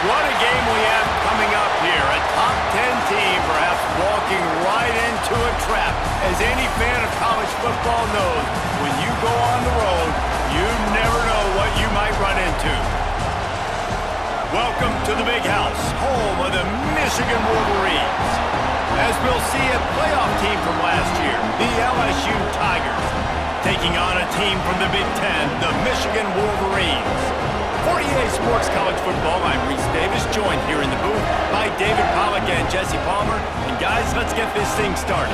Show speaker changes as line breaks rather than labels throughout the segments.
What a game we have coming up here. A top 10 team perhaps walking right into a trap. As any fan of college football knows, when you go on the road, you never know what you might run into. Welcome to the Big House, home of the Michigan Wolverines. As we'll see, a playoff team from last year, the LSU Tigers, taking on a team from the Big Ten, the Michigan Wolverines. For EA Sports College Football, I'm Reese Davis, joined here in the booth by David Pollack and Jesse Palmer. And guys, let's get this thing started.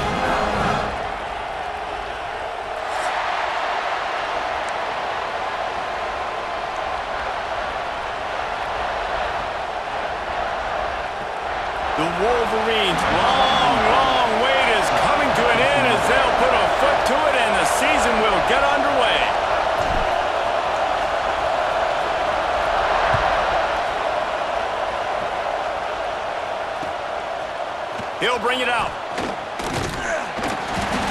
The Wolverines' long wait is coming to an end as they'll put a foot to it and the season will get underway. He'll bring it out.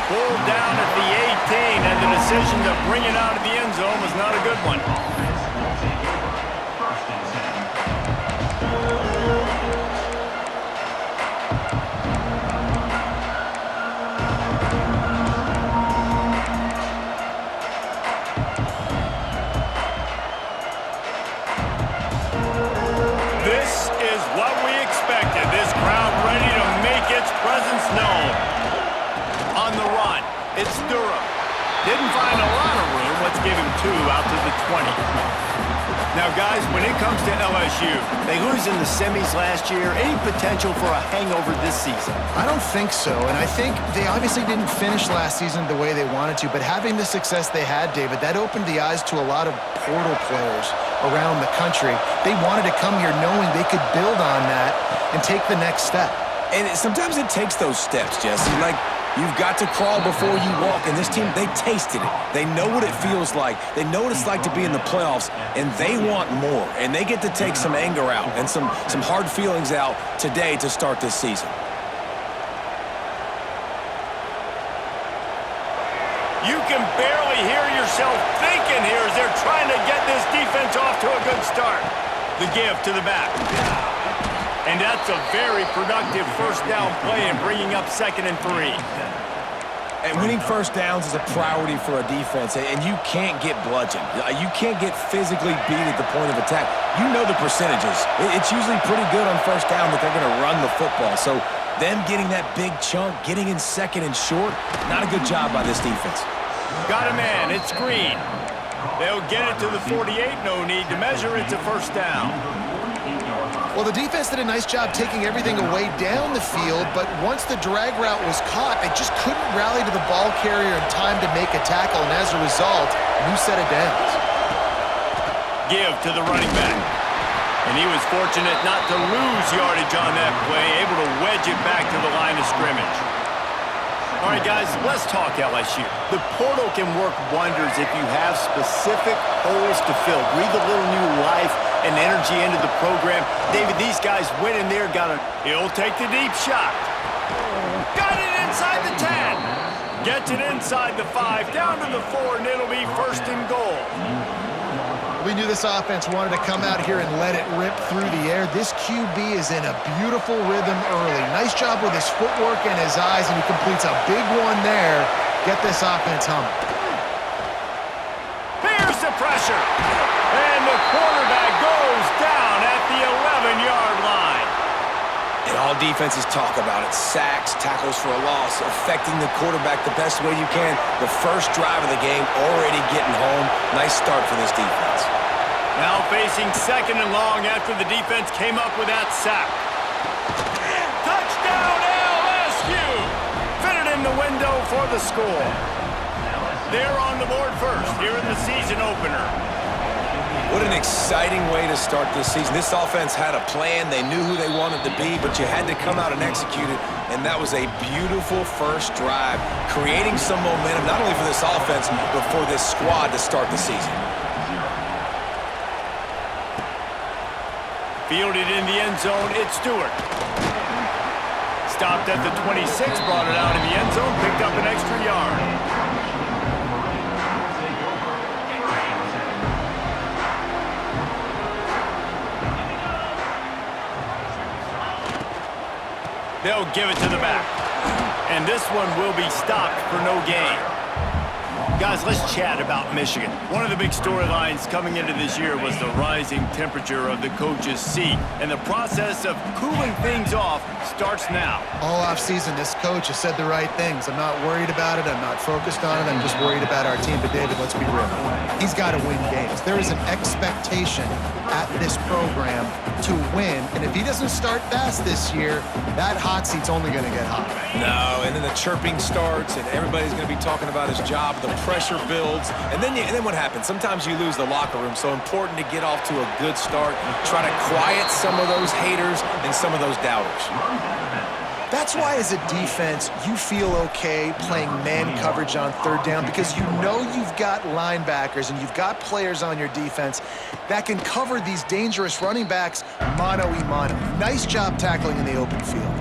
Pulled down at the 18, and the decision to bring it out of the end zone was not a good one. This is what we expected. This crowd ready to make its presence known. On the run, it's Durham. Didn't find a lot of room. Let's give him 2 out to the 20. Now, guys, when it comes to LSU, they lose in the semis last year. Any potential for a hangover this season?
I don't think so, and I think they obviously didn't finish last season the way they wanted to, but having the success they had, David, that opened the eyes to a lot of portal players around the country. They wanted to come here knowing they could build on that and take the next step.
And sometimes it takes those steps, Jesse. Like, you've got to crawl before you walk. And this team, they tasted it. They know what it feels like. They know what it's like to be in the playoffs, and they want more. And they get to take some anger out and some hard feelings out today to start this season.
You can barely hear yourself thinking here as they're trying to get this defense off to a good start. The give to the back. And that's a very productive first down play and bringing up 2nd and 3.
And winning first downs is a priority for a defense, and you can't get bludgeoned. You can't get physically beat at the point of attack. You know the percentages. It's usually pretty good on first down that they're going to run the football. So them getting that big chunk, getting in 2nd and short, not a good job by this defense.
Got a man. It's Green. They'll get it to the 48. No need to measure. It's a first down.
Well, the defense did a nice job taking everything away down the field, but once the drag route was caught, they just couldn't rally to the ball carrier in time to make a tackle, and as a result, new set of downs.
Give to the running back. And he was fortunate not to lose yardage on that play, able to wedge it back to the line of scrimmage. All right, guys, let's talk LSU. The portal can work wonders if you have specific holes to fill. Breathe a little new life and energy into the program. David, these guys went in there, he'll take the deep shot. Got it inside the 10. Gets it inside the 5, down to the 4, and it'll be 1st and goal.
We knew this offense wanted to come out here and let it rip through the air. This QB is in a beautiful rhythm early. Nice job with his footwork and his eyes, and he completes a big one there. Get this offense humming.
Here's the pressure. And the quarterback goes down at the 11-yard line.
And all defenses talk about it. Sacks, tackles for a loss, affecting the quarterback the best way you can. The first drive of the game, already getting home. Nice start for this defense.
Now facing 2nd and long after the defense came up with that sack. Touchdown LSU! Fitted in the window for the score. They're on the board first here in the season opener.
What an exciting way to start this season. This offense had a plan. They knew who they wanted to be, but you had to come out and execute it, and that was a beautiful first drive, creating some momentum, not only for this offense, but for this squad to start the season.
Fielded in the end zone, it's Stewart. Stopped at the 26, brought it out in the end zone, picked up an extra yard. They'll give it to the back. And this one will be stopped for no gain. Guys, let's chat about Michigan. One of the big storylines coming into this year was the rising temperature of the coach's seat. And the process of cooling things off starts now.
All offseason, this coach has said the right things. I'm not worried about it. I'm not focused on it. I'm just worried about our team. But, David, let's be real. He's got to win games. There is an expectation at this program to win. And if he doesn't start fast this year, that hot seat's only going to get hot.
No, and then the chirping starts, and everybody's going to be talking about his job. The pressure builds, and then what happens? Sometimes you lose the locker room, so important to get off to a good start and try to quiet some of those haters and some of those doubters.
That's why, as a defense, you feel okay playing man coverage on third down because you know you've got linebackers and you've got players on your defense that can cover these dangerous running backs mano-a-mano. Nice job tackling in the open field.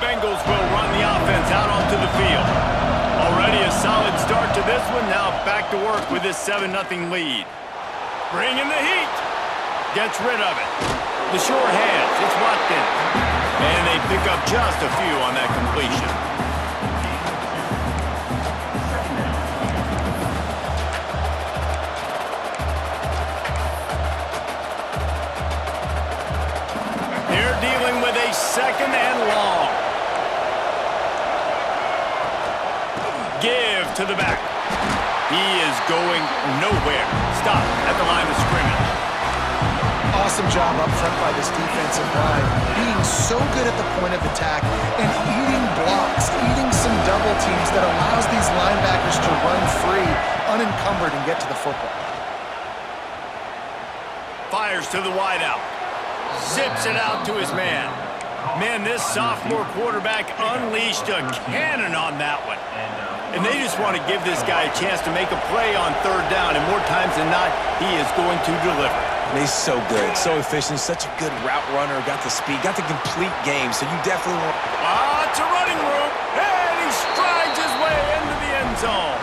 Bengals will run the offense out onto the field. Already a solid start to this one. Now back to work with this 7-0 lead. Bringing the heat. Gets rid of it. The sure hands. It's Watkins. And they pick up just a few on that completion. They're dealing with a 2nd and long. Give to the back. He is going nowhere. Stop at the line of scrimmage.
Awesome job up front by this defensive line, being so good at the point of attack and eating blocks, eating some double teams that allows these linebackers to run free, unencumbered, and get to the football. Fires to the wideout. Zips it out to his man. Man, this sophomore quarterback unleashed a cannon on that one. And they just want to give this guy a chance to make a play on third down, and more times than not, he is going to deliver.
He's so good, so efficient, such a good route runner, got the speed, got the complete game, so you definitely want...
It's a running room, and he strides his way into the end zone.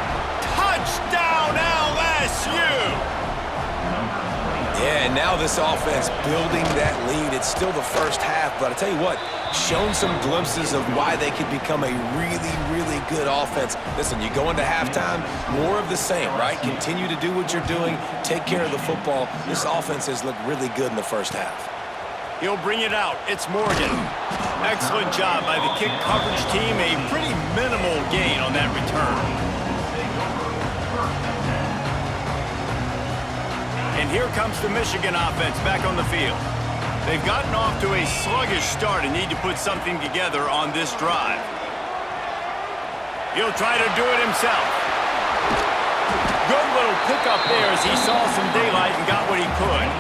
Touchdown, LSU!
Yeah, and now this offense building that lead. It's still the first half, but I tell you what, shown some glimpses of why they could become a really, really good offense. Listen, you go into halftime, more of the same, right? Continue to do what you're doing, take care of the football. This offense has looked really good in the first half.
He'll bring it out. It's Morgan. Excellent job by the kick coverage team. A pretty minimal gain on that return. And here comes the Michigan offense back on the field. They've gotten off to a sluggish start and need to put something together on this drive. He'll try to do it himself. Good little pickup there as he saw some daylight and got what he could.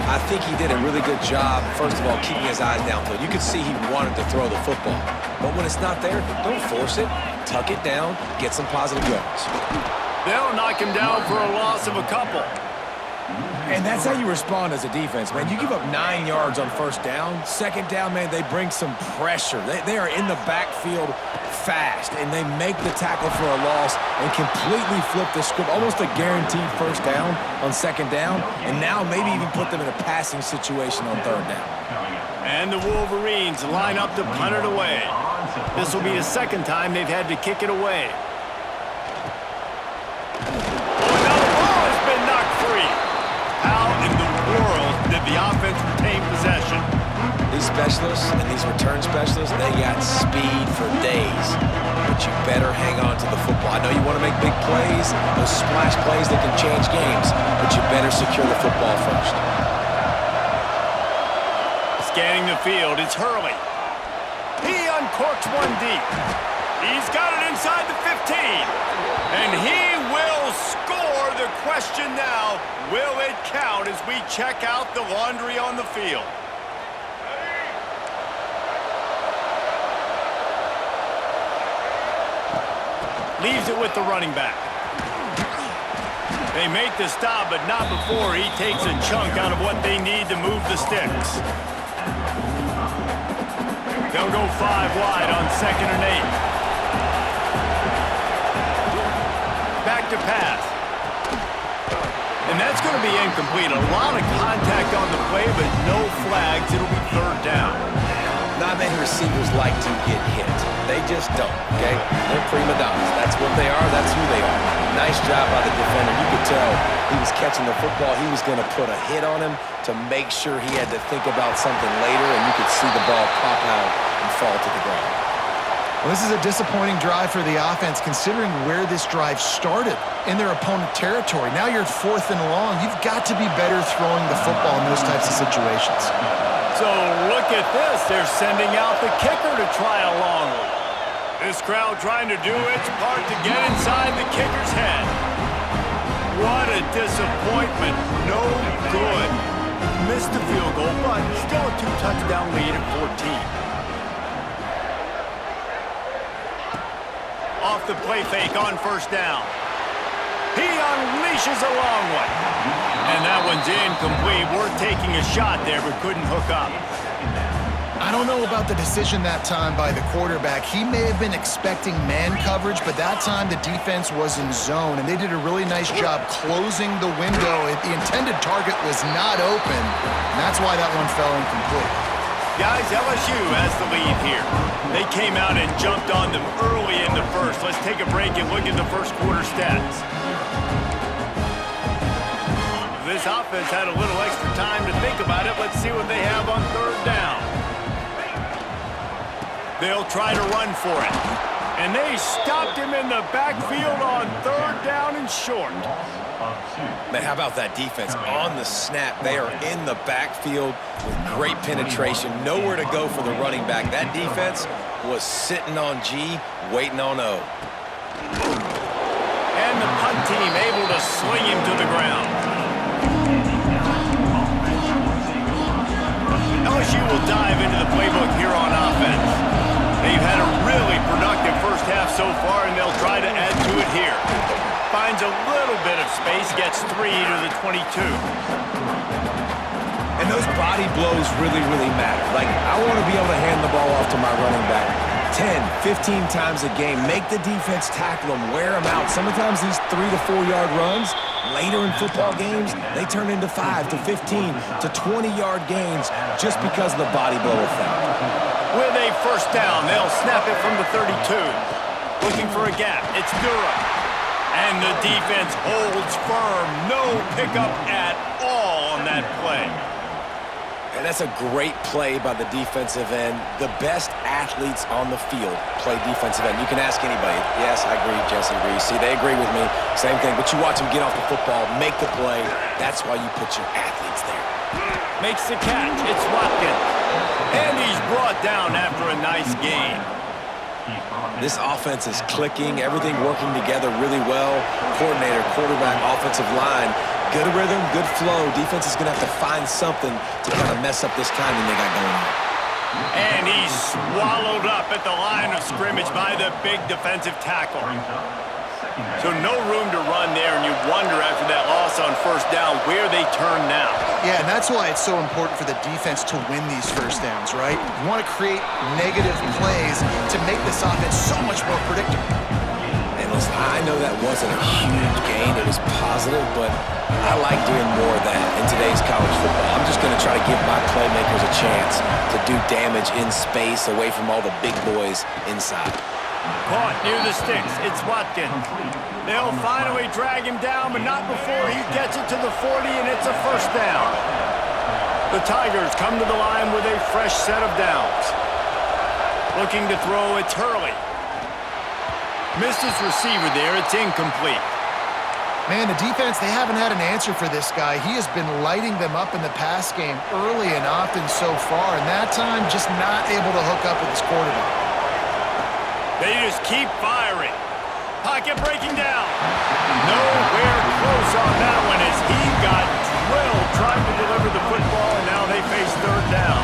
I think he did a really good job, first of all, keeping his eyes downfield. You could see he wanted to throw the football. But when it's not there, don't force it. Tuck it down, get some positive yards.
They'll knock him down for a loss of a couple.
And that's how you respond as a defense, man. You give up 9 yards on first down. Second down, man, they bring some pressure. They are in the backfield fast, and they make the tackle for a loss and completely flip the script. Almost a guaranteed first down on second down, and now maybe even put them in a passing situation on third down.
And the Wolverines line up to punt it away. This will be the second time they've had to kick it away. Oh, now the ball has been knocked free. How in the world did the offense retain possession?
These specialists and these return specialists, they got speed for days. But you better hang on to the football. I know you want to make big plays, those splash plays that can change games, but you better secure the football first.
Scanning the field, it's Hurley. He uncorks one deep. He's got it inside the 15. And he will score. The question now, will it count as we check out the laundry on the field? Leaves it with the running back. They make the stop, but not before he takes a chunk out of what they need to move the sticks. They'll go 5 wide on 2nd and 8. Back to pass. And that's going to be incomplete. A lot of contact on the play, but no flags. It'll be 3rd down.
Not many receivers like to get hit. They just don't, okay? They're prima donnas. That's what they are. That's who they are. Nice job by the defender. You could tell he was catching the football. He was going to put a hit on him to make sure he had to think about something later, and you could see the ball pop out and fall to the ground.
Well, this is a disappointing drive for the offense, considering where this drive started in their opponent territory. Now you're at 4th and long. You've got to be better throwing the football in those types of situations.
So look at this. They're sending out the kicker to try a long one. This crowd trying to do its part to get inside the kicker's head. What a disappointment. No good. Missed the field goal, but still a 2-touchdown lead at 14. Off the play fake on 1st down. He unleashes a long one. And that one's incomplete. Worth taking a shot there, but couldn't hook up.
I don't know about the decision that time by the quarterback. He may have been expecting man coverage, but that time the defense was in zone, and they did a really nice job closing the window. The intended target was not open, and that's why that one fell incomplete.
Guys, LSU has the lead here. They came out and jumped on them early in the first. Let's take a break and look at the first quarter stats. This offense had a little extra time to think about it. Let's see what they have on 3rd down. They'll try to run for it. And they stopped him in the backfield on 3rd down and short.
Man, how about that defense? On the snap, they are in the backfield with great penetration. Nowhere to go for the running back. That defense was sitting on G, waiting on O.
And the punt team able to sling him to the ground. LSU will dive into the playbook here on offense. They've had a really productive first half so far, and they'll try to add to it here. Finds a little bit of space, gets 3 to the 22.
And those body blows really, really matter. Like, I want to be able to hand the ball off to my running back 10, 15 times a game. Make the defense tackle them, wear them out. Sometimes these 3 to 4 yard runs, later in football games, they turn into 5 to 15 to 20 yard gains just because of the body blow effect.
With a 1st down, they'll snap it from the 32. Looking for a gap, it's Durham. And the defense holds firm. No pickup at all on that play.
And that's a great play by the defensive end. The best athletes on the field play defensive end. You can ask anybody. Yes, I agree, Jesse agrees. See, they agree with me. Same thing. But you watch them get off the football, make the play. That's why you put your athletes there.
Makes the catch. It's Watkins. And he's brought down after a nice gain.
This offense is clicking, everything working together really well. Coordinator, quarterback, offensive line, good rhythm, good flow. Defense is going to have to find something to kind of mess up this timing they got going on.
And he's swallowed up at the line of scrimmage by the big defensive tackle. So no room to run there, and you wonder after that loss on 1st down where they turn now.
Yeah, and that's why it's so important for the defense to win these 1st downs, right? You want to create negative plays to make this offense so much more predictable.
And listen, I know that wasn't a huge gain. It was positive, but I like doing more of that in today's college football. I'm just going to try to give my playmakers a chance to do damage in space away from all the big boys inside.
Caught near the sticks. It's Watkins. They'll finally drag him down, but not before he gets it to the 40, and it's a 1st down. The Tigers come to the line with a fresh set of downs. Looking to throw, it's Hurley. Missed his receiver there. It's incomplete.
Man, the defense, they haven't had an answer for this guy. He has been lighting them up in the pass game early and often so far, and that time just not able to hook up with his quarterback.
They just keep firing. Pocket breaking down. Nowhere close on that one as he got drilled trying to deliver the football, and now they face 3rd down.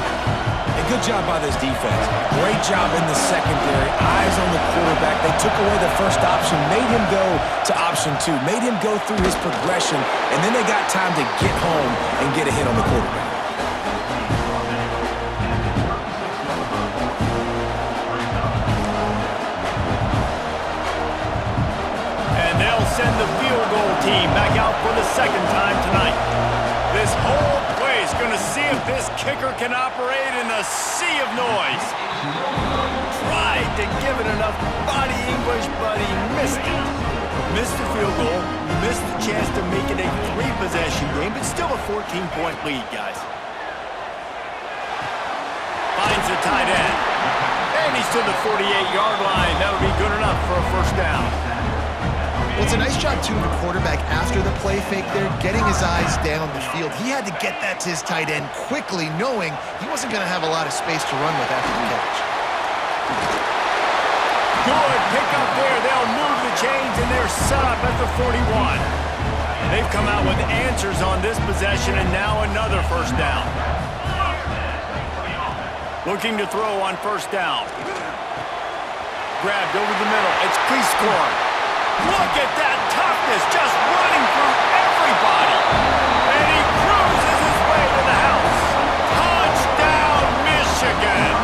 And good job by this defense. Great job in the secondary. Eyes on the quarterback. They took away the first option, made him go to option 2, made him go through his progression, and then they got time to get home and get a hit on the quarterback.
can operate in a sea of noise. Tried to give it enough body English, but he missed it. Missed the field goal, missed the chance to make it a 3-possession game, but still a 14-point lead, guys. Finds the tight end. And he's to the 48-yard line. That'll be good enough for a first down.
Well, it's a nice job, too, of the quarterback after the play fake there, getting his eyes down the field. He had to get that to his tight end quickly, knowing he wasn't going to have a lot of space to run with after the catch.
Good pick up there. They'll move the chains, and they're set up at the 41. They've come out with answers on this possession, and now another first down. Looking to throw on first down. Grabbed over the middle. It's Cleescore. Look at that toughness, just running through everybody. And he cruises his way to the house. Touchdown, Michigan.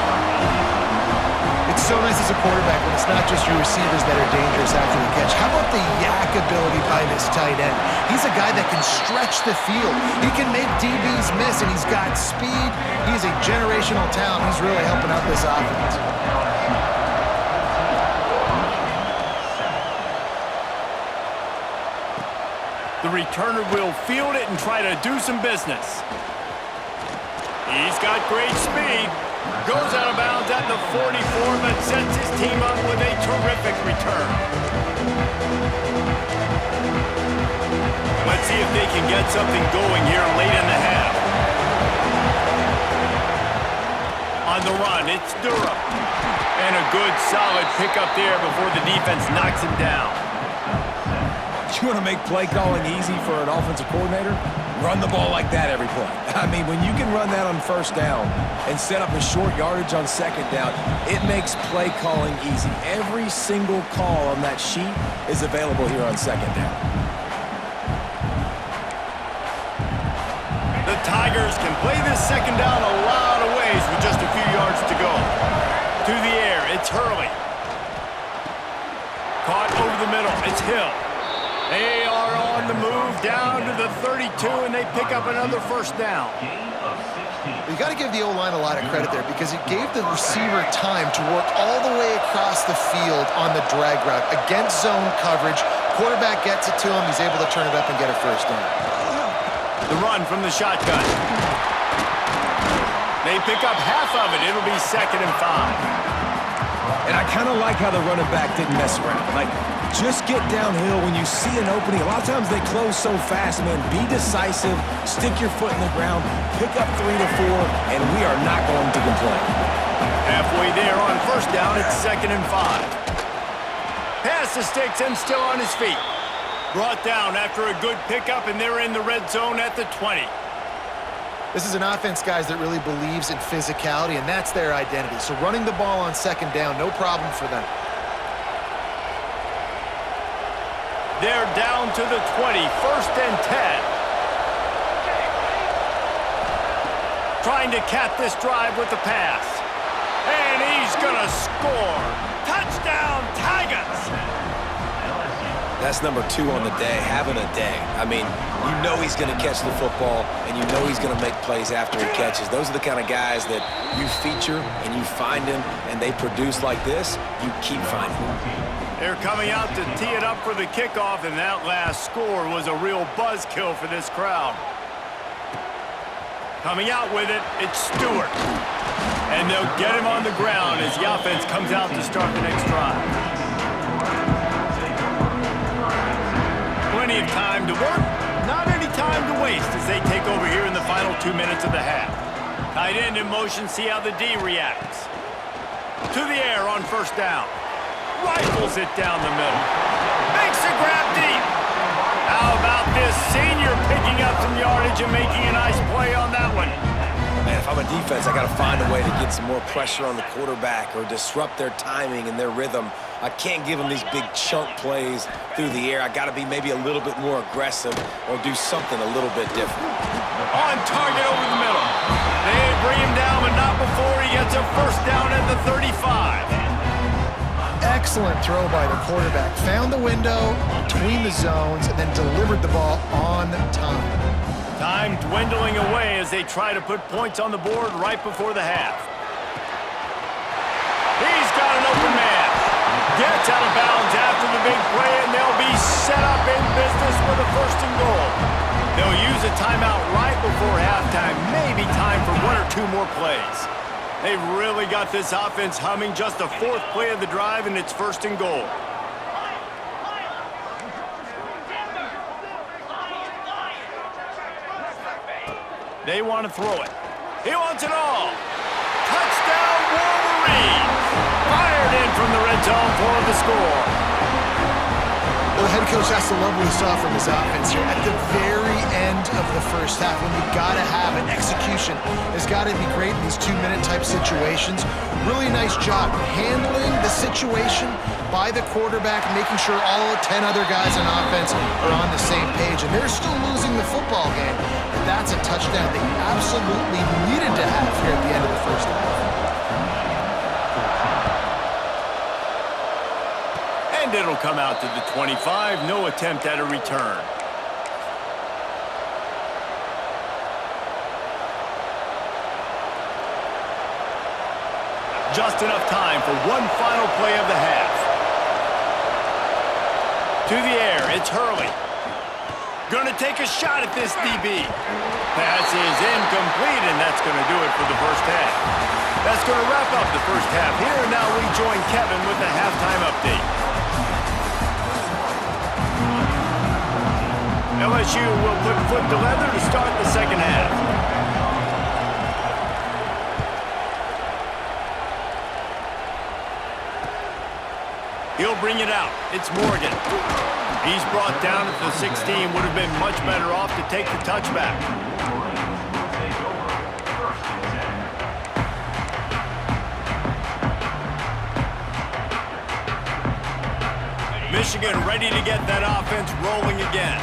It's so nice as a quarterback when it's not just your receivers that are dangerous after the catch. How about the yak ability by this tight end? He's a guy that can stretch the field. He can make DBs miss, and he's got speed. He's a generational talent. He's really helping out this offense.
The returner will field it and try to do some business. He's got great speed. Goes out of bounds at the 44, but sets his team up with a terrific return. Let's see if they can get something going here late in the half. On the run, it's Durham. And a good, solid pickup there before the defense knocks him down.
You want to make play calling easy for an offensive coordinator? Run the ball like that every play. I mean, when you can run that on first down and set up a short yardage on second down, it makes play calling easy. Every single call on that sheet is available here on second down.
The Tigers can play this second down a lot of ways with just a few yards to go. To the air, it's Hurley. Caught over the middle, it's Hill. They are on the move down to the 32, and they pick up another first down.
You got to give the O-line a lot of credit there because it gave the receiver time to work all the way across the field on the drag route against zone coverage. Quarterback gets it to him. He's able to turn it up and get a first down.
The run from the shotgun. They pick up half of it. It'll be 2nd and 5.
And I kind of like how the running back didn't mess around. Like, just get downhill when you see an opening. A lot of times they close so fast, man. Be decisive, stick your foot in the ground, pick up 3 to 4, and we are not going to complain.
Halfway there on first down, it's 2nd and 5. Pass the sticks and still on his feet. Brought down after a good pickup, and they're in the red zone at the 20.
This is an offense, guys, that really believes in physicality, and that's their identity. So running the ball on second down, no problem for them.
They're down to the 20, 1st and 10. Trying to cap this drive with the pass. And he's gonna score. Touchdown, Tigers!
That's number 2 on the day, having a day. I mean, you know he's going to catch the football, and you know he's going to make plays after he catches. Those are the kind of guys that you feature, and you find them, and they produce like this, you keep finding them.
They're coming out to tee it up for the kickoff, and that last score was a real buzzkill for this crowd. Coming out with it, it's Stewart. And they'll get him on the ground as the offense comes out to start the next drive. Plenty of time to work, not any time to waste as they take over here in the final 2 minutes of the half. Tight end in motion, see how the D reacts. To the air on first down. Rifles it down the middle. Makes a grab deep. How about this senior picking up some yardage and making a nice play on that one?
Man, if I'm a defense, I got to find a way to get some more pressure on the quarterback or disrupt their timing and their rhythm. I can't give them these big chunk plays through the air. I got to be maybe a little bit more aggressive or do something a little bit different.
On target over the middle. They bring him down, but not before he gets a first down at the 35.
Excellent throw by the quarterback. Found the window between the zones and then delivered the ball on time.
Time dwindling away as they try to put points on the board right before the half. He's got an open man. Gets out of bounds after the big play, and they'll be set up in business with a first and goal. They'll use a timeout right before halftime. Maybe time for one or two more plays. They've really got this offense humming. Just the fourth play of the drive, and it's first and goal. They want to throw it. He wants it all. Touchdown, Wolverines! Fired in from the red zone for the score.
Well, the head coach has to love what he saw from his offense here. At the very end of the first half, when you've got to have an execution, has got to be great in these two-minute type situations. Really nice job handling the situation by the quarterback, making sure all 10 other guys on offense are on the same page. And they're still losing the football game. And that's a touchdown they absolutely needed to have here at the end of the first half.
And it'll come out to the 25. No attempt at a return. Just enough time for one final play of the half. To the air, it's Hurley. Gonna take a shot at this DB. Pass is incomplete, and that's gonna do it for the first half. That's gonna wrap up the first half here, and now we join Kevin with the halftime update. LSU will put foot to leather to start the second half. He'll bring it out. It's Morgan. He's brought down at the 16. Would have been much better off to take the touchback. Michigan ready to get that offense rolling again.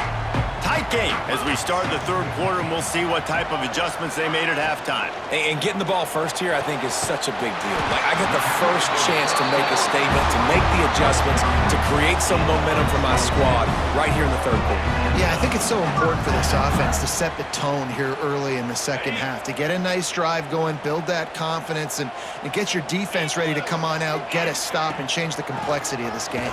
Tight game as we start the third quarter, and we'll see what type of adjustments they made at halftime.
And getting the ball first here, I think, is such a big deal. Like, I get the first chance to make a statement, to make the adjustments, to create some momentum for my squad right here in the third quarter.
Yeah, I think it's so important for this offense to set the tone here early in the second half, to get a nice drive going, build that confidence, and get your defense ready to come on out, get a stop, and change the complexity of this game.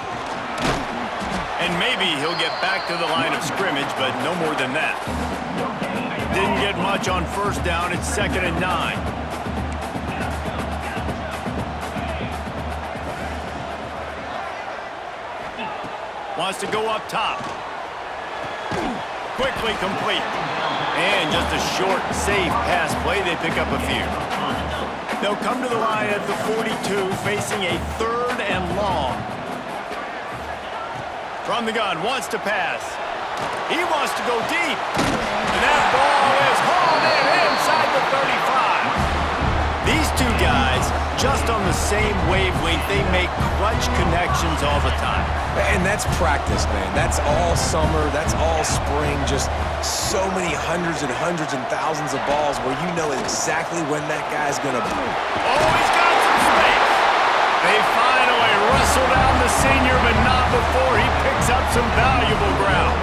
And maybe he'll get back to the line of scrimmage, but no more than that. Didn't get much on first down. It's 2nd and 9. Wants to go up top. Quickly complete. And just a short, safe pass play. They pick up a few. They'll come to the line at the 42, facing a 3rd and long. From the gun, wants to pass. He wants to go deep. And that ball is hauled in inside the 35. These two guys, just on the same wavelength, they make clutch connections all the time.
And that's practice, man. That's all summer. That's all spring. Just so many hundreds and thousands of balls where you know exactly when that guy's going to boom.
Oh, he's got some space. They finally wrestle down the senior, but not before he picks up some valuable ground.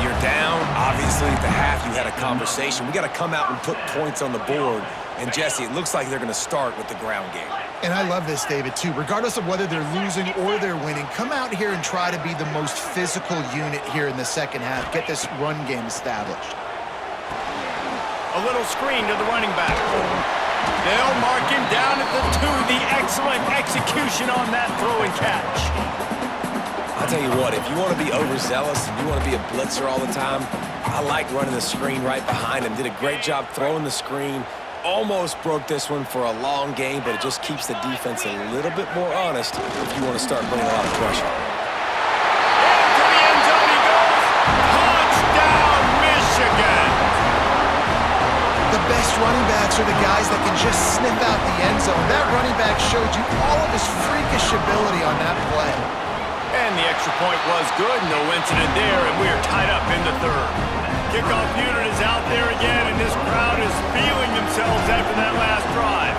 You're down. Obviously, at the half, you had a conversation. We got to come out and put points on the board. And, Jesse, it looks like they're going to start with the ground game.
And I love this, David, too. Regardless of whether they're losing or they're winning, come out here and try to be the most physical unit here in the second half. Get this run game established.
A little screen to the running back. They'll mark him down at the 2. The excellent execution on that throw and catch.
I'll tell you what, if you want to be overzealous and you want to be a blitzer all the time, I like running the screen right behind him. Did a great job throwing the screen. Almost broke this one for a long game, but it just keeps the defense a little bit more honest if you want to start putting a lot of pressure.
Into the end zone he goes. Touchdown, Michigan.
The best running backs are the guys that can just sniff out the end zone. That running back showed you all of his freakish ability on that play.
And the extra point was good. No incident there, and we are tied up in the third. Kickoff unit is out there again, and this crowd is feeling themselves after that last drive.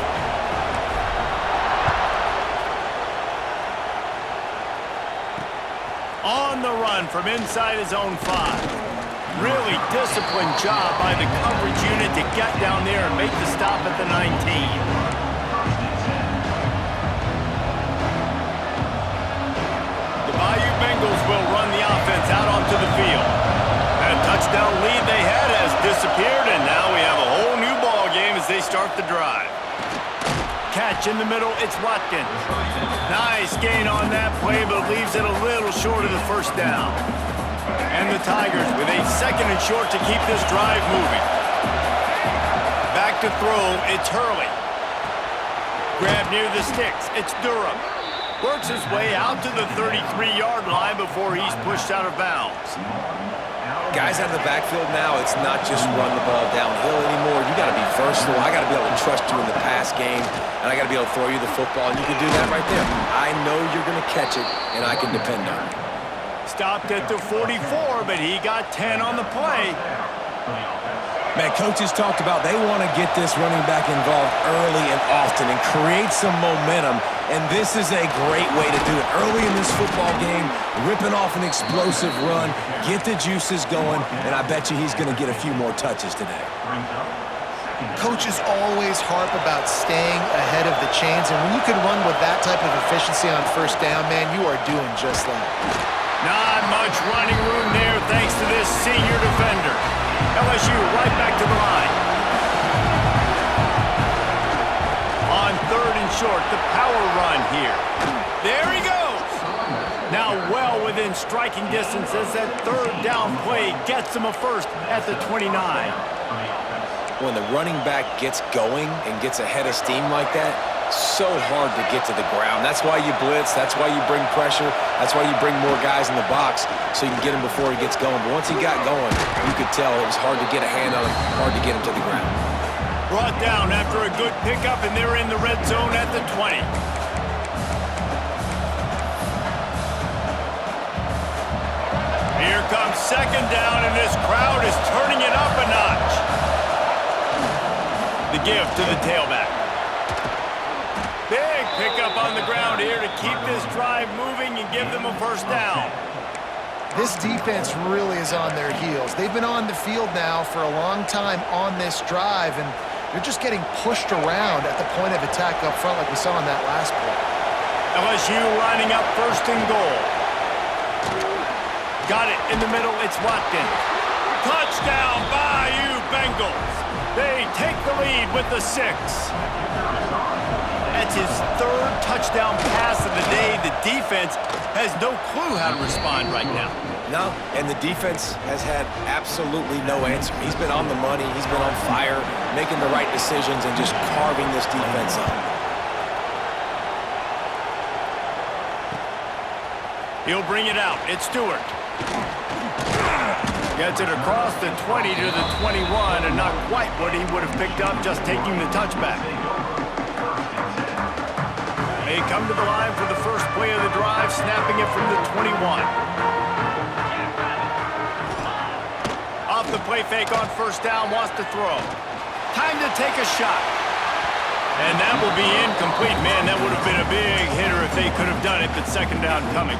On the run from inside his own 5. Really disciplined job by the coverage unit to get down there and make the stop at the 19. Bayou Bengals will run the offense out onto the field. That touchdown lead they had has disappeared, and now we have a whole new ball game as they start the drive. Catch in the middle, it's Watkins. Nice gain on that play, but leaves it a little short of the first down. And the Tigers with a 2nd and short to keep this drive moving. Back to throw, it's Hurley. Grab near the sticks, it's Durham. Works his way out to the 33-yard line before he's pushed out of bounds.
Guys out of the backfield now, it's not just run the ball downhill anymore. You got to be versatile. I got to be able to trust you in the pass game, and I got to be able to throw you the football, and you can do that right there. I know you're going to catch it, and I can depend on you.
Stopped at the 44, but he got 10 on the play.
Man, coaches talked about they want to get this running back involved early and often and create some momentum, and this is a great way to do it. Early in this football game, ripping off an explosive run, get the juices going, and I bet you he's going to get a few more touches today.
Coaches always harp about staying ahead of the chains, and when you can run with that type of efficiency on first down, man, you are doing just that.
Not much running room there thanks to this senior defender. LSU right back to the line. On 3rd and short, the power run here. There he goes. Now well within striking distance as that 3rd down play gets him a first at the 29.
When the running back gets going and gets ahead of steam like that, so hard to get to the ground. That's why you blitz. That's why you bring pressure. That's why you bring more guys in the box so you can get him before he gets going. But once he got going, you could tell it was hard to get a hand on him, hard to get him to the ground.
Brought down after a good pickup, and they're in the red zone at the 20. Here comes 2nd down, and this crowd is turning it up a notch. The give to the tailback. Big pickup on the ground here to keep this drive moving and give them a first down.
This defense really is on their heels. They've been on the field now for a long time on this drive, and they're just getting pushed around at the point of attack up front like we saw on that last play.
LSU lining up 1st and goal. Got it in the middle, it's Watkins. Touchdown, Bayou Bengals. They take the lead with the 6. That's his 3rd touchdown pass of the day. The defense has no clue how to respond right now.
No, and the defense has had absolutely no answer. He's been on the money. He's been on fire, making the right decisions and just carving this defense up.
He'll bring it out. It's Stewart. Gets it across the 20 to the 21, and not quite what he would have picked up just taking the touchback. They come to the line for the first play of the drive, snapping it from the 21. Off the play fake on 1st down, wants to throw. Time to take a shot. And that will be incomplete. Man, that would have been a big hitter if they could have done it, but 2nd down coming.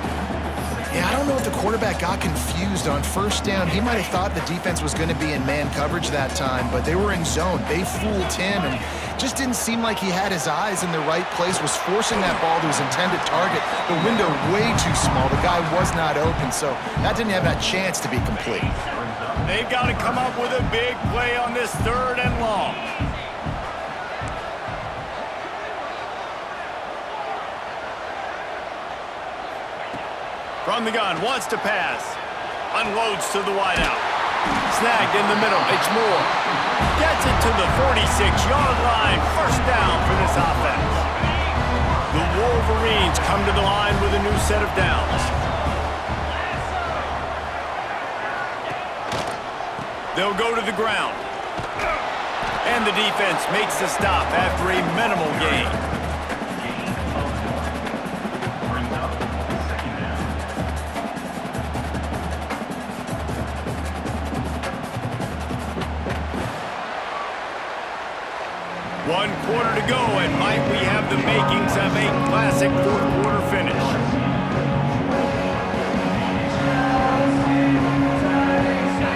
Yeah, I don't know if the quarterback got confused on 1st down. He might have thought the defense was going to be in man coverage that time, but they were in zone. They fooled him, and just didn't seem like he had his eyes in the right place, was forcing that ball to his intended target. The window way too small. The guy was not open, so that didn't have that chance to be complete.
They've got to come up with a big play on this 3rd and long. From the gun, wants to pass. Unloads to the wideout. Snagged in the middle, it's Moore. Gets it to the 46-yard line. 1st down for this offense. The Wolverines come to the line with a new set of downs. They'll go to the ground. And the defense makes the stop after a minimal gain. One quarter to go, and might we have the makings of a classic 4th quarter finish.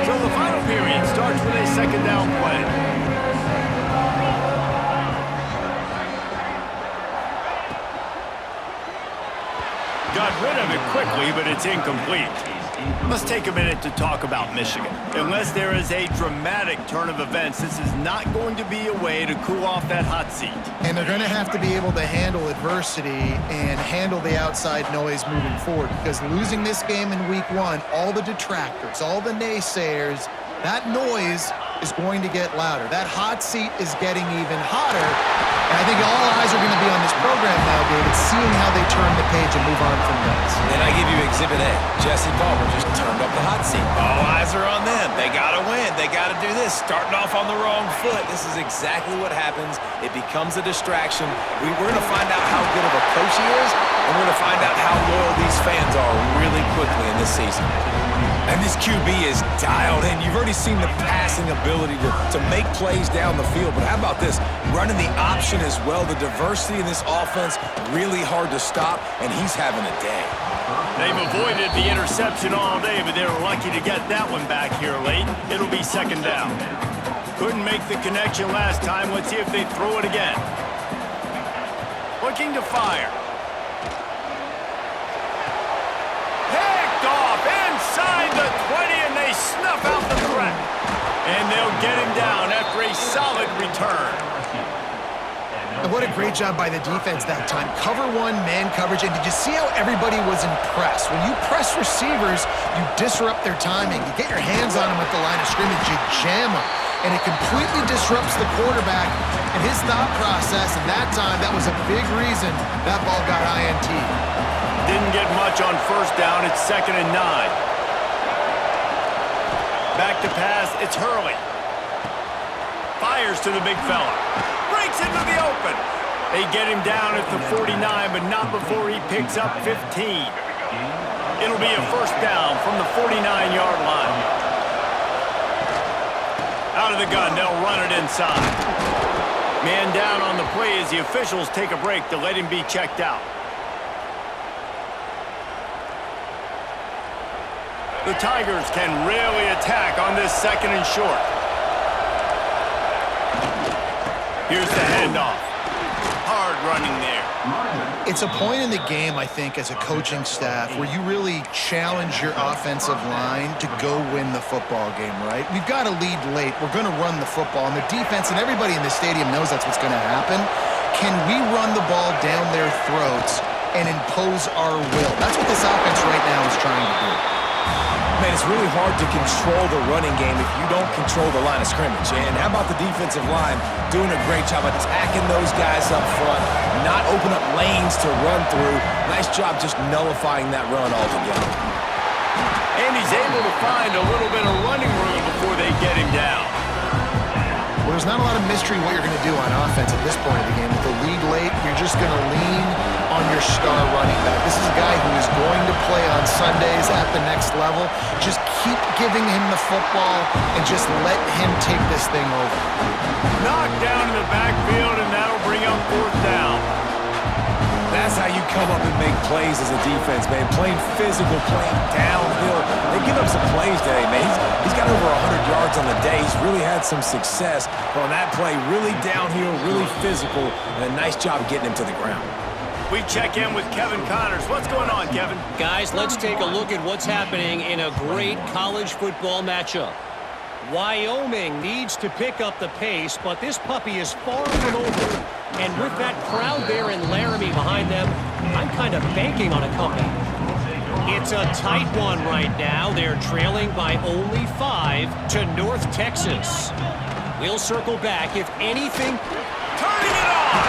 So the second down play. Got rid of it quickly, but it's incomplete. Let's take a minute to talk about Michigan. Unless there is a dramatic turn of events, this is not going to be a way to cool off that hot seat.
And they're going to have to be able to handle adversity and handle the outside noise moving forward, because losing this game in week 1, all the detractors, all the naysayers, that noise is going to get louder. That hot seat is getting even hotter. And I think all eyes are going to be on this program now, David, seeing how they turn the page and move on from this.
And I give you Exhibit A. Jesse Palmer just turned up the hot seat. All eyes are on them. They got to win. They got to do this. Starting off on the wrong foot. This is exactly what happens. It becomes a distraction. We're going to find out how good of a coach he is, and we're going to find out how loyal these fans are really quickly in this season. And this QB is dialed in. You've already seen the passing ability to make plays down the field. But how about this? Running the option as well. The diversity in this offense, really hard to stop, and he's having a day.
They've avoided the interception all day, but they were lucky to get that one back here late. It'll be second down. Couldn't make the connection last time. Let's see if they throw it again. Looking to fire. Picked off inside the 20, and they snuff out the threat. And they'll get him down after a solid return.
And what a great job by the defense that time. Cover 1, man coverage, and did you see how everybody was impressed? When you press receivers, you disrupt their timing. You get your hands on them at the line of scrimmage, you jam them, and it completely disrupts the quarterback and his thought process, and that time, that was a big reason that ball got INT.
Didn't get much on first down. It's 2nd and 9. Back to pass. It's Hurley. Fires to the big fella. Breaks into the open. They get him down at the 49, but not before he picks up 15. It'll be a first down from the 49-yard line. Out of the gun, they'll run it inside. Man down on the play as the officials take a break to let him be checked out. The Tigers can really attack on this 2nd and short. Here's the handoff. Hard running there.
It's a point in the game, I think, as a coaching staff where you really challenge your offensive line to go win the football game, right? We've got to lead late. We're going to run the football, and the defense and everybody in the stadium knows that's what's going to happen. Can we run the ball down their throats and impose our will? That's what this offense right now is trying to do.
Man, it's really hard to control the running game if you don't control the line of scrimmage. And how about the defensive line doing a great job attacking those guys up front, not open up lanes to run through. Nice job just nullifying that run altogether.
And he's able to find a little bit of running room before they get him down.
Well, there's not a lot of mystery what you're going to do on offense at this point of the game. With the lead late, you're just going to lean on your star running back. This is a guy who is going to play on Sundays at the next level. Just keep giving him the football and just let him take this thing over.
Knocked down in the backfield, and that'll bring up 4th down.
That's how you come up and make plays as a defense, man. Playing physical, playing downhill. They give up some plays today, man. He's got over 100 yards on the day. He's really had some success. But on that play, really downhill, really physical, and a nice job getting him to the ground.
We check in with Kevin Connors. What's going on, Kevin?
Guys, let's take a look at what's happening in a great college football matchup. Wyoming needs to pick up the pace, but this puppy is far from over. And with that crowd there in Laramie behind them, I'm kind of banking on a comeback. It's a tight one right now. They're trailing by only 5 to North Texas. We'll circle back if anything.
Turning it on!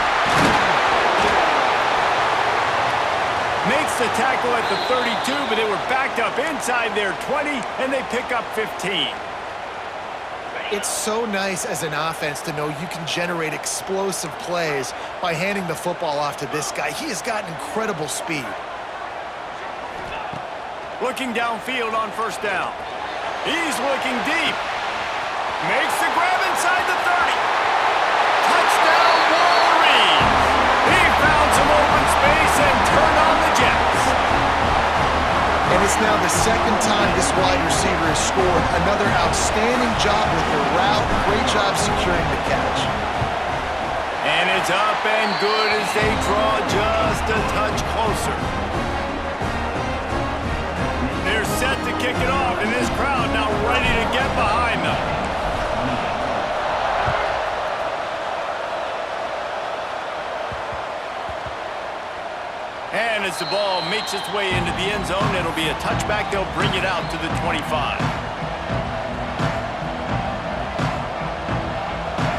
Makes the tackle at the 32, but they were backed up inside their 20, and they pick up 15.
It's so nice as an offense to know you can generate explosive plays by handing the football off to this guy. He has got incredible speed.
Looking downfield on first down. He's looking deep. Makes the grab inside the 30. Touchdown, Wolverine. He found some open space and turned on the Jets.
And it's now the second time this wide receiver has scored. Another outstanding job with the route. Great job securing the catch.
And it's up and good as they draw just a touch closer. They're set to kick it off, and this crowd now ready to get behind them. And as the ball makes its way into the end zone, it'll be a touchback. They'll bring it out to the 25.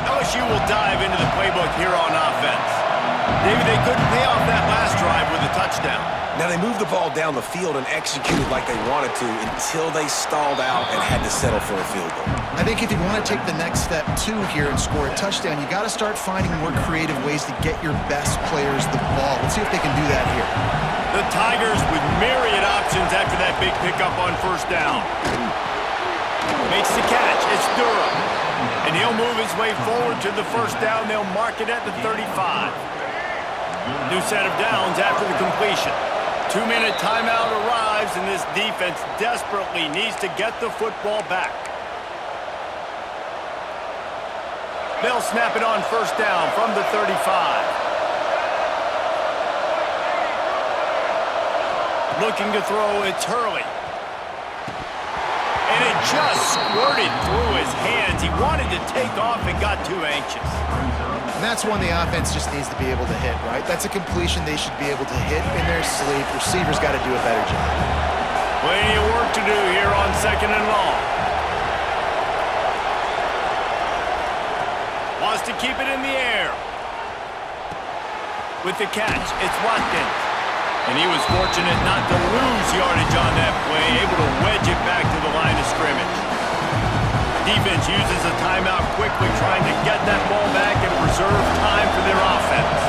LSU will dive into the playbook here on offense. David, they couldn't pay off that last drive with a touchdown.
Now, they moved the ball down the field and executed like they wanted to until they stalled out and had to settle for a field goal.
I think if you want to take the next step, too, here and score a touchdown, you got to start finding more creative ways to get your best players the ball. Let's see if they can do that here.
The Tigers with myriad options after that big pickup on first down. Makes the catch. It's Durham. And he'll move his way forward to the first down. They'll mark it at the 35. New set of downs after the completion. 2-minute timeout arrives, and this defense desperately needs to get the football back. They'll snap it on first down from the 35. Looking to throw, it's Hurley. And it just squirted through his hands. He wanted to take off and got too anxious.
And that's one the offense just needs to be able to hit, right? That's a completion they should be able to hit in their sleep. Receivers got to do a better job.
Plenty of work to do here on second and long. Wants to keep it in the air. With the catch, it's Watkins. And he was fortunate not to lose yardage on that play, able to wedge it back to the line of scrimmage. Defense uses a timeout quickly, trying to get that ball back and preserve time for their offense.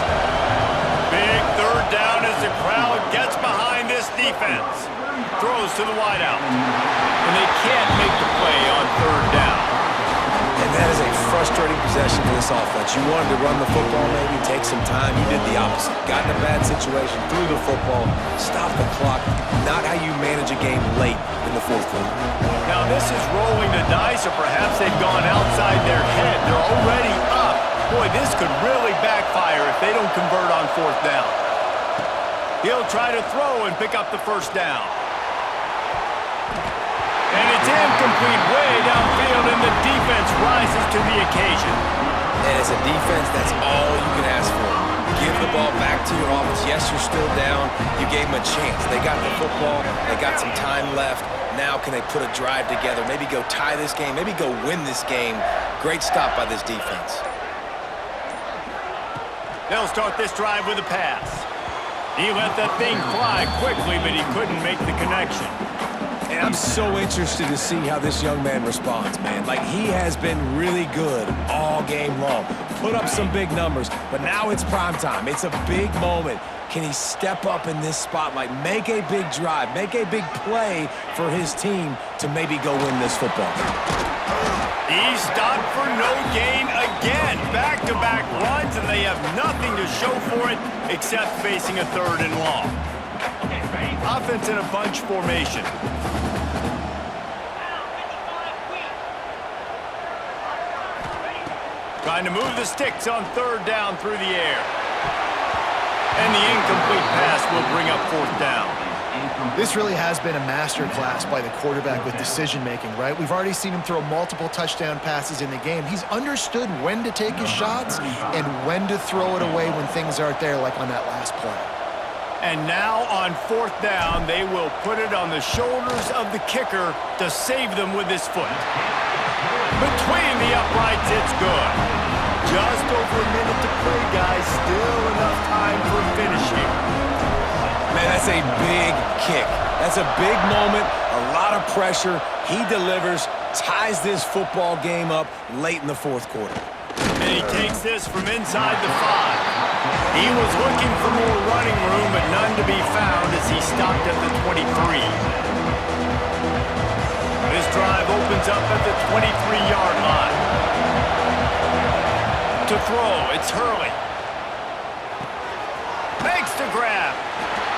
Big third down as the crowd gets behind this defense. Throws to the wideout. And they can't make the play on third down.
And that is a frustrating possession for this offense. You wanted to run the football, maybe take some time. You did the opposite. Got in a bad situation, threw the football, stopped the clock. Not how you manage a game late in the fourth quarter.
Now this is rolling the dice, or perhaps they've gone outside their head. They're already up. Boy, this could really backfire if they don't convert on fourth down. He'll try to throw and pick up the first down. And it's incomplete way downfield, and the defense rises to the occasion.
And as a defense, that's all you can ask for. Give the ball back to your offense. Yes, you're still down. You gave them a chance. They got the football. They got some time left. Now can they put a drive together? Maybe go tie this game. Maybe go win this game. Great stop by this defense.
They'll start this drive with a pass. He let that thing fly quickly, but he couldn't make the connection.
And I'm so interested to see how this young man responds, man. Like, he has been really good all game long. Put up some big numbers, but now it's prime time. It's a big moment. Can he step up in this spotlight, make a big drive, make a big play for his team to maybe go win this football game?
He stopped for no gain again. Back-to-back runs, and they have nothing to show for it except facing a third and long. Offense in a bunch formation. Trying to move the sticks on third down through the air. And the incomplete pass will bring up fourth down.
This really has been a masterclass by the quarterback with decision-making, right? We've already seen him throw multiple touchdown passes in the game. He's understood when to take his shots and when to throw it away when things aren't there, like on that last play.
And now on fourth down, they will put it on the shoulders of the kicker to save them with his foot. Between the uprights, it's good. Just over a minute to play, guys. Still enough time for a finish here.
Man, that's a big kick. That's a big moment, a lot of pressure. He delivers, ties this football game up late in the fourth quarter.
And he takes this from inside the 5. He was looking for more running room, but none to be found as he stopped at the 23. This drive opens up at the 23-yard line. To throw, it's Hurley. Makes the grab.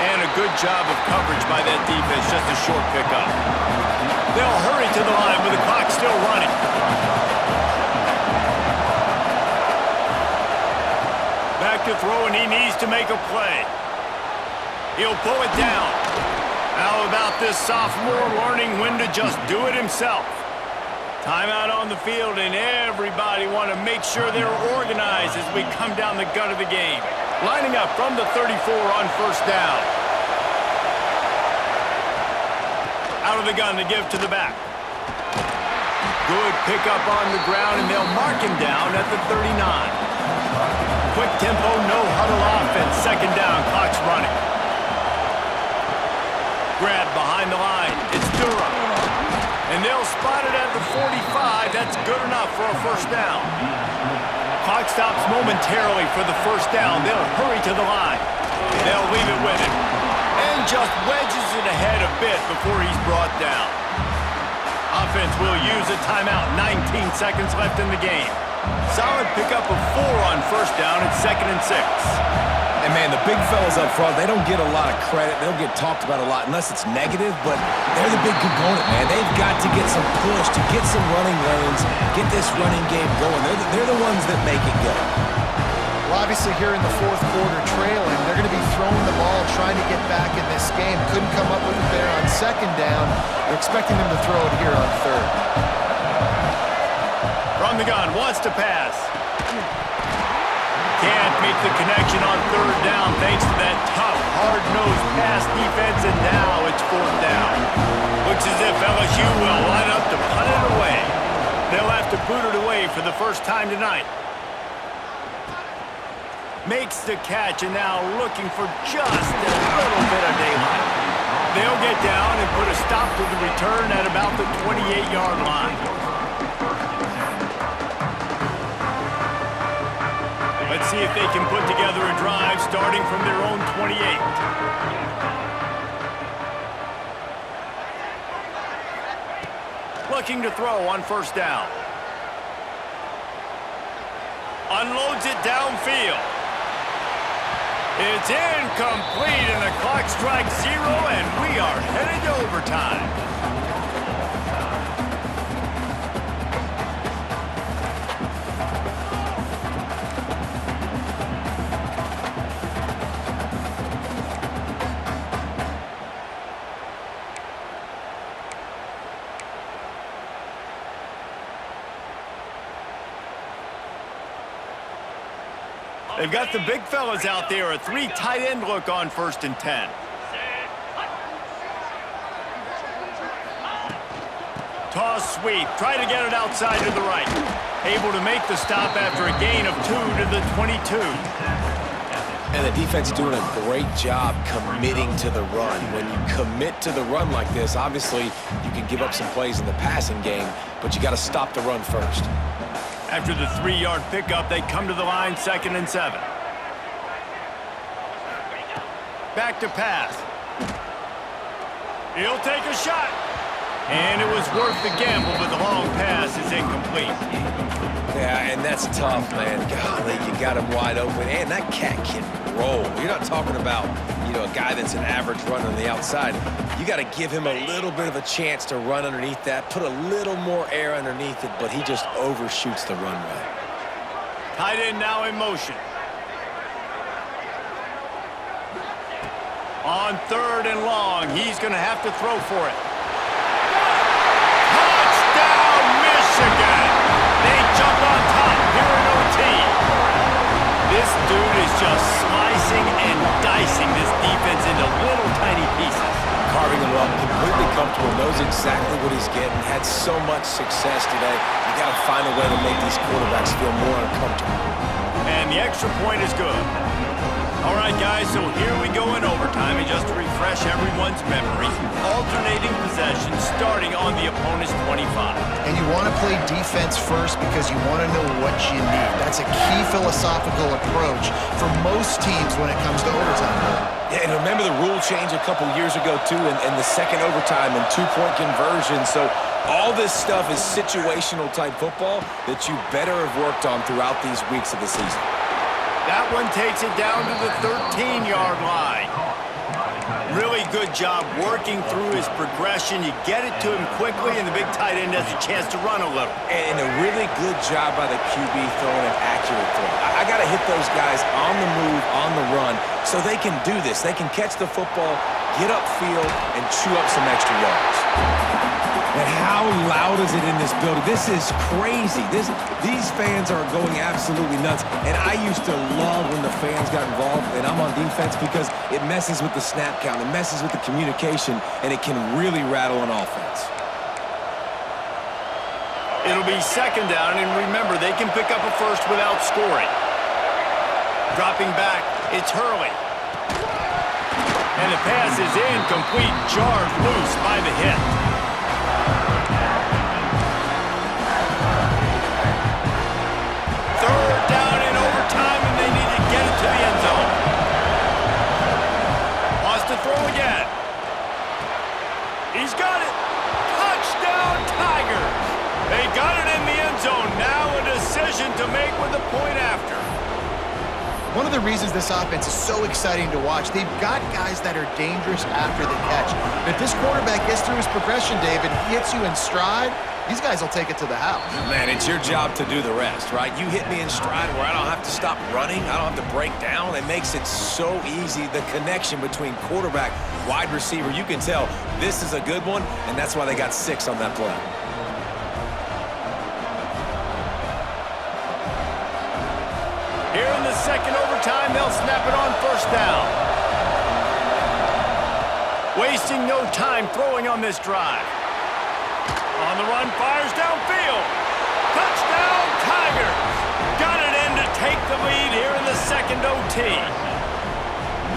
And a good job of coverage by that defense, just a short pickup. They'll hurry to the line with the clock still running. Back to throw, and he needs to make a play. He'll pull it down. How about this sophomore learning when to just do it himself? Timeout on the field, and everybody want to make sure they're organized as we come down the gut of the game. Lining up from the 34 on first down. Out of the gun to give to the back. Good pickup on the ground, and they'll mark him down at the 39. Quick tempo, no huddle offense. Second down, clock's running. Grab behind the line. It's Durham. And they'll spot it at the 45. That's good enough for a first down. Clock stops momentarily for the first down. They'll hurry to the line. They'll leave it with him. And just wedges it ahead a bit before he's brought down. Offense will use a timeout. 19 seconds left in the game. Solid pickup of 4 on first down. It's 2nd and 6.
And, man, the big fellas up front, they don't get a lot of credit. They don't get talked about a lot unless it's negative, but they're the big component, man. They've got to get some push, to get some running lanes, get this running game going. They're the ones that make it go.
Well, obviously here in the fourth quarter trailing, they're going to be throwing the ball, trying to get back in this game. Couldn't come up with it there on second down. They're expecting them to throw it here on third.
From the gun, wants to pass. Can't make the connection on third down thanks to that tough, hard-nosed pass defense, and now it's fourth down. Looks as if LSU will line up to punt it away. They'll have to boot it away for the first time tonight. Makes the catch, and now looking for just a little bit of daylight. They'll get down and put a stop to the return at about the 28-yard line. Let's see if they can put together a drive starting from their own 28. Looking to throw on first down. Unloads it downfield. It's incomplete, and the clock strikes 0, and we are headed to overtime. They've got the big fellas out there, a 3 tight end look on 1st and 10. Toss sweep, try to get it outside to the right. Able to make the stop after a gain of 2 to the 22.
And the defense is doing a great job committing to the run. When you commit to the run like this, obviously you can give up some plays in the passing game, but you got to stop the run first.
After the 3-yard pickup, they come to the line, 2nd and 7. Back to pass. He'll take a shot. And it was worth the gamble, but the long pass is incomplete.
Yeah, and that's tough, man. Golly, you got him wide open. And that cat can roll. You're not talking about, a guy that's an average runner on the outside. You got to give him a little bit of a chance to run underneath that, put a little more air underneath it, but he just overshoots the runway.
Tight end now in motion. On 3rd and long, he's going to have to throw for it. Touchdown, Michigan! They jump on top here in OT. This dude is just slicing and dicing this defense into little tiny pieces.
Carving him up, completely comfortable, knows exactly what he's getting, had so much success today. You got to find a way to make these quarterbacks feel more uncomfortable.
And the extra point is good. All right, guys, so here we go in overtime, and just to refresh everyone's memory, alternating possession starting on the opponent's 25.
And you want to play defense first because you want to know what you need. That's a key philosophical approach for most teams when it comes to overtime.
Yeah, and remember the rule change a couple years ago, too, in the second overtime and 2-point conversion. So all this stuff is situational type football that you better have worked on throughout these weeks of the season.
That one takes it down to the 13-yard line. good job working through his progression. You get it to him quickly, and the big tight end has a chance to run a little.
And a really good job by the QB throwing an accurate throw. I got to hit those guys on the move, on the run, so they can do this. They can catch the football, get upfield, and chew up some extra yards.
And how loud is it in this building? This is crazy. These fans are going absolutely nuts. And I used to love when the fans got involved, and I'm on defense, because it messes with the snap count, it messes with the communication, and it can really rattle an offense.
It'll be second down, and remember, they can pick up a first without scoring. Dropping back, it's Hurley. And the pass is incomplete, jarred loose by the hit. Third down in overtime, and they need to get it to the end zone. Wants to throw again. He's got it. Touchdown, Tigers. They got it in the end zone. Now a decision to make with the point after.
One of the reasons this offense is so exciting to watch, they've got guys that are dangerous after the catch. But if this quarterback gets through his progression, David, he hits you in stride, these guys will take it to the house.
Man, it's your job to do the rest, right? You hit me in stride where I don't have to stop running. I don't have to break down. It makes it so easy, the connection between quarterback, wide receiver. You can tell this is a good one, and that's why they got 6 on that play.
Here in the second overtime, they'll snap it on first down. Wasting no time throwing on this drive. On the run, fires downfield. Touchdown, Tigers! Got it in to take the lead here in the second OT.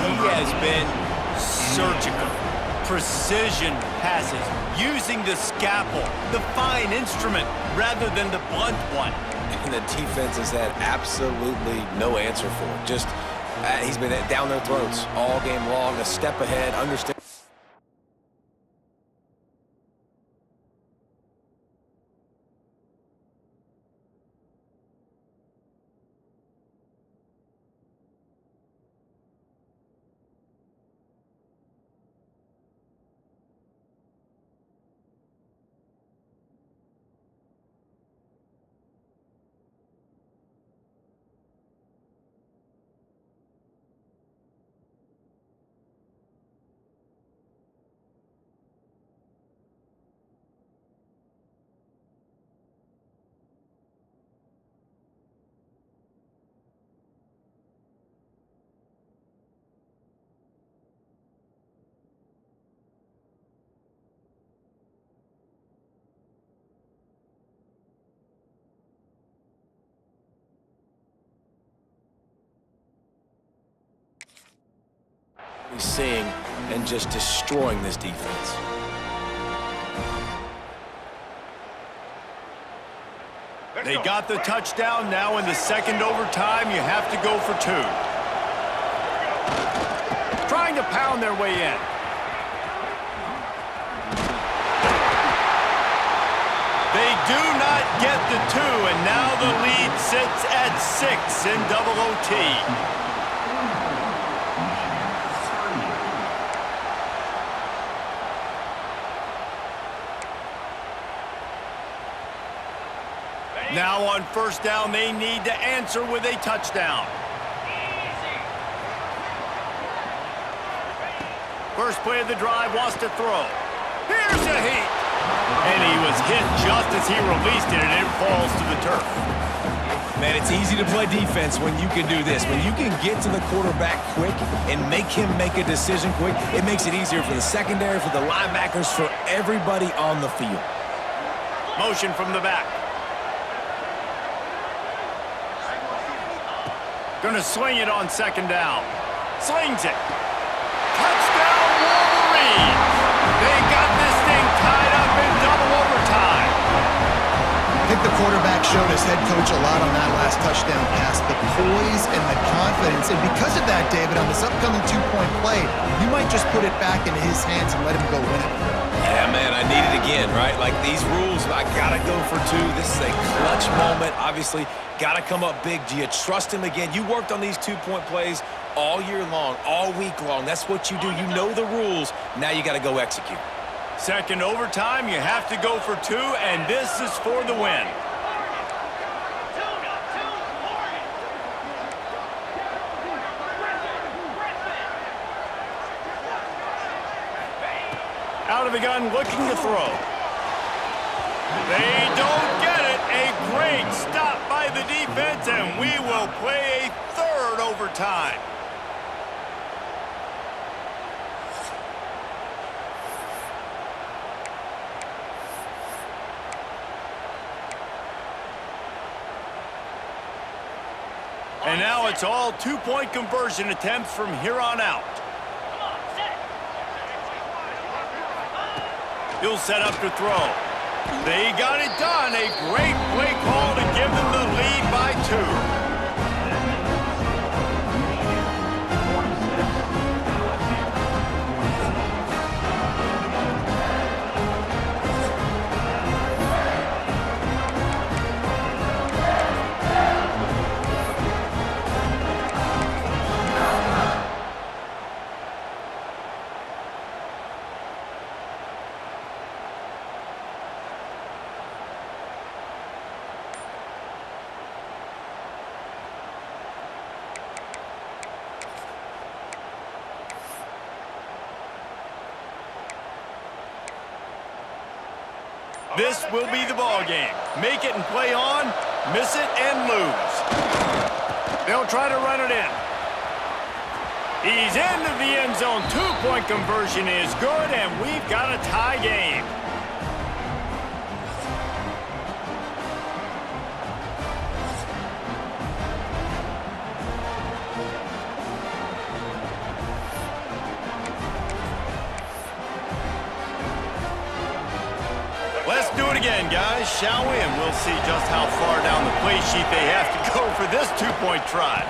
He has been surgical. Precision passes, using the scalpel, the fine instrument, rather than the blunt one.
And the defense has had absolutely no answer for it. Just, he's been down their throats all game long, a step ahead, understand. Seeing and just destroying this defense.
They got the touchdown. Now in the second overtime, you have to go for 2. Trying to pound their way in. They do not get the 2, and now the lead sits at 6 in double OT. Now on first down, they need to answer with a touchdown. First play of the drive, wants to throw. Here's a heat. And he was hit just as he released it, and it falls to the turf.
Man, it's easy to play defense when you can do this. When you can get to the quarterback quick and make him make a decision quick, it makes it easier for the secondary, for the linebackers, for everybody on the field.
Motion from the back. Gonna swing it on second down. Slings it. Touchdown, Wolverines! They got this thing tied up in double overtime.
I think the quarterback showed his head coach a lot on that last touchdown pass, the poise and the confidence. And because of that, David, on this upcoming 2-point play, you might just put it back into his hands and let him go win it.
Yeah, man, I need it again, right? Like these rules, I got to go for 2. This is a clutch moment. Obviously, got to come up big. Do you trust him again? You worked on these 2-point plays all year long, all week long. That's what you do. You know the rules. Now you got to go execute.
Second overtime, you have to go for 2, and this is for the win. Out of the gun, looking to throw. They don't get it. A great stop by the defense, and we will play a third overtime. And now it's all 2-point conversion attempts from here on out. He'll set up to throw. They got it done. A great play call to give them the lead by 2. This will be the ball game. Make it and play on, miss it and lose. They'll try to run it in. He's into the end zone. 2-point conversion is good, and we've got a tie game. Let's do it again, guys, shall we? And we'll see just how far down the play sheet they have to go for this 2-point try.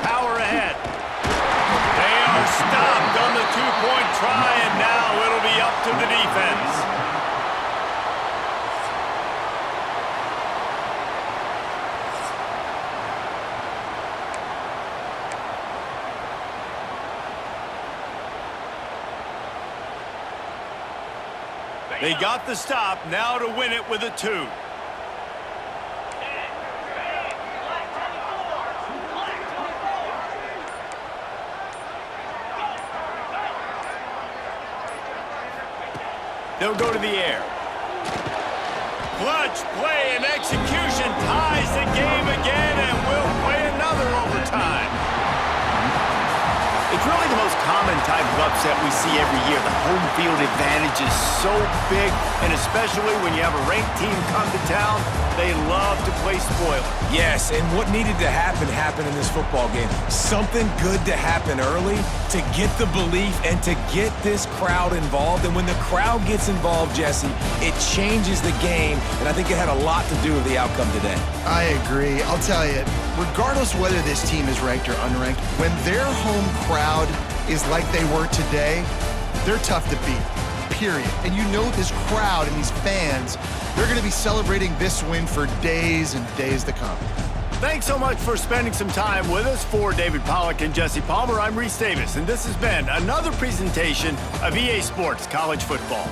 Power ahead. They are stopped on the 2-point try, and now it'll be up to the defense. They got the stop, now to win it with a 2. They'll go to the air. Clutch play and execution ties the game again, and we'll play another overtime. It's really the most common type of upset we see every year. The home field advantage is so big, and especially when you have a ranked team come to town, they love to play spoiler.
Yes, and what needed to happen happened in this football game. Something good to happen early to get the belief and to get this crowd involved. And when the crowd gets involved, Jesse, it changes the game, and I think it had a lot to do with the outcome today.
I agree. I'll tell you, regardless whether this team is ranked or unranked, when their home crowd is like they were today, they're tough to beat, period. And you know this crowd and these fans, they're going to be celebrating this win for days and days to come.
Thanks so much for spending some time with us. For David Pollack and Jesse Palmer, I'm Reese Davis, and this has been another presentation of EA Sports College Football.